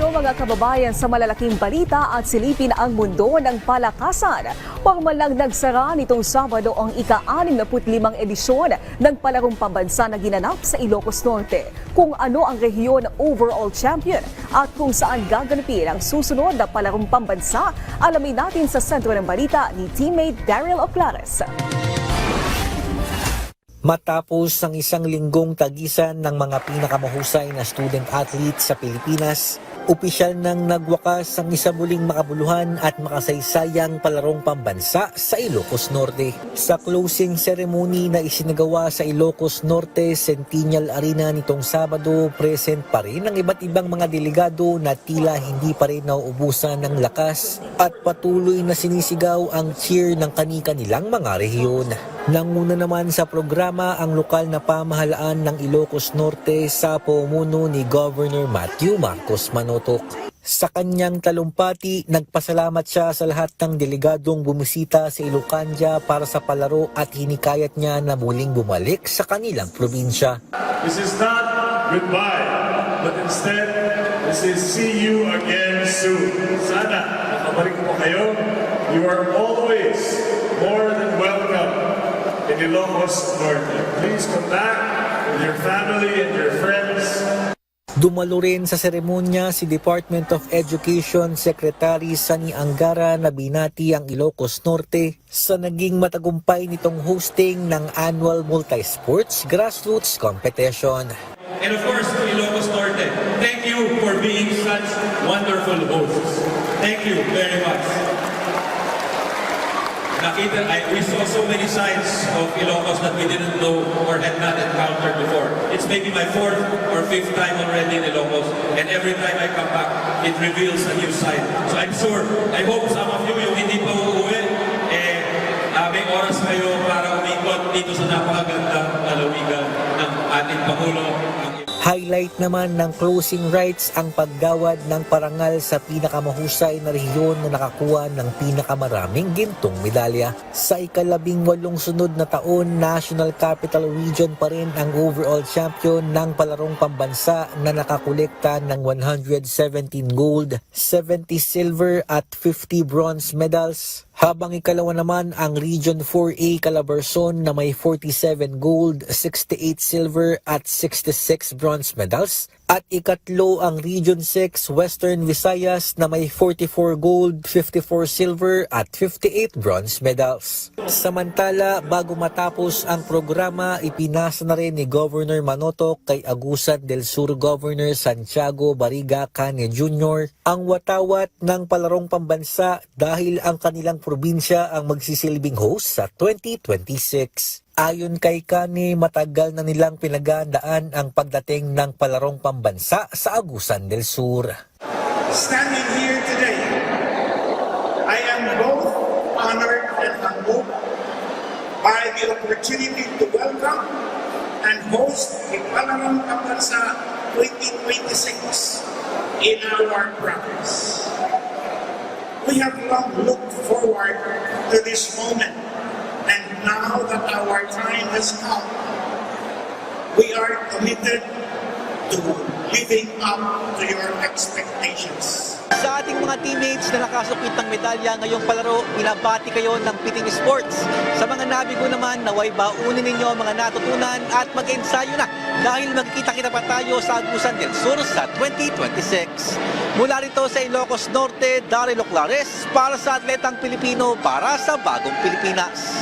Hello mga kababayan sa malalaking balita at silipin ang mundo ng palakasan. Pagmalang nagsara nitong Sabado ang ika-65 edisyon ng palarong pambansa na ginanap sa Ilocos Norte. Kung ano ang rehiyon overall champion at kung saan gaganapin ang susunod na palarong pambansa, alamin natin sa sentro ng balita ni teammate Daryl Oclares. Matapos ang isang linggong tagisan ng mga pinakamahusay na student athletes sa Pilipinas, opisyal nang nagwakas ang isa muling makabuluhan at makasaysayang palarong pambansa sa Ilocos Norte. Sa closing ceremony na isinagawa sa Ilocos Norte Centennial Arena nitong Sabado, present pa rin ang iba't ibang mga delegado na tila hindi pa rin nauubusan ng lakas at patuloy na sinisigaw ang cheer ng kani-kanilang mga rehiyon. Nanguna naman sa programa ang lokal na pamahalaan ng Ilocos Norte sa pamumuno ni Governor Matthew Marcos Manotoc. Sa kanyang talumpati, nagpasalamat siya sa lahat ng delegadong bumisita sa Ilocandia para sa palaro at hinikayat niya na muling bumalik sa kanilang probinsya. This is not goodbye, but instead, this is see you again soon. Sana makabalik po kayo. You are always more than welcome in Ilocos Norte. Please come back with your family and your friends. Dumalo rin sa seremonya si Department of Education Secretary Sani Angara na binati ang Ilocos Norte sa naging matagumpay nitong hosting ng annual multi-sports grassroots competition. And of course, to Ilocos Norte, thank you for being such wonderful hosts. Thank you very much. We saw so many sides of Ilocos that we didn't know or had not encountered before. It's maybe my 4th or 5th time already in Ilocos, and every time I come back, it reveals a new side. So I'm sure, I hope some of you, yung hindi pa uuwi, may oras kayo para umikot dito sa napakagandang lalawigan ng ating Pangulo. Highlight naman ng closing rites ang paggawad ng parangal sa pinakamahusay na rehiyon na nakakuha ng pinakamaraming gintong medalya. Sa ika-18 sunod na taon, National Capital Region pa rin ang overall champion ng palarong pambansa na nakakolekta ng 117 gold, 70 silver at 50 bronze medals. Habang ikalawa naman ang Region 4A Calabarzon na may 47 gold, 68 silver at 66 bronze medals. At ikatlo ang Region 6 Western Visayas na may 44 gold, 54 silver at 58 bronze medals. Samantala, bago matapos ang programa, ipinasa na rin ni Governor Manotoc kay Agusan del Sur Governor Santiago Barriga Cane Jr. ang watawat ng palarong pambansa dahil ang kanilang probinsya ang magsisilbing host sa 2026. Ayon kay Cane, matagal na nilang pinaghandaan ang pagdating ng palarong pambansa sa Agusan del Sur. Standing here today, I am both honored and humbled by the opportunity to welcome and host the Palarong Pambansa 2026 in our province. We have long looked forward to this moment, and now that our time has come, we are committed to living up to your expectations. Sa ating mga teammates na nakasukit ng medalya ngayong palaro, binabati kayo ng Piting Sports. Sa mga nabigo naman, naway baunin ninyo mga natutunan at mag-ensayo na dahil magkikita-kita pa tayo sa Agusan del Sur sa 2026. Mula rito sa Ilocos Norte, Daryl Oclares para sa Atletang Pilipino para sa Bagong Pilipinas.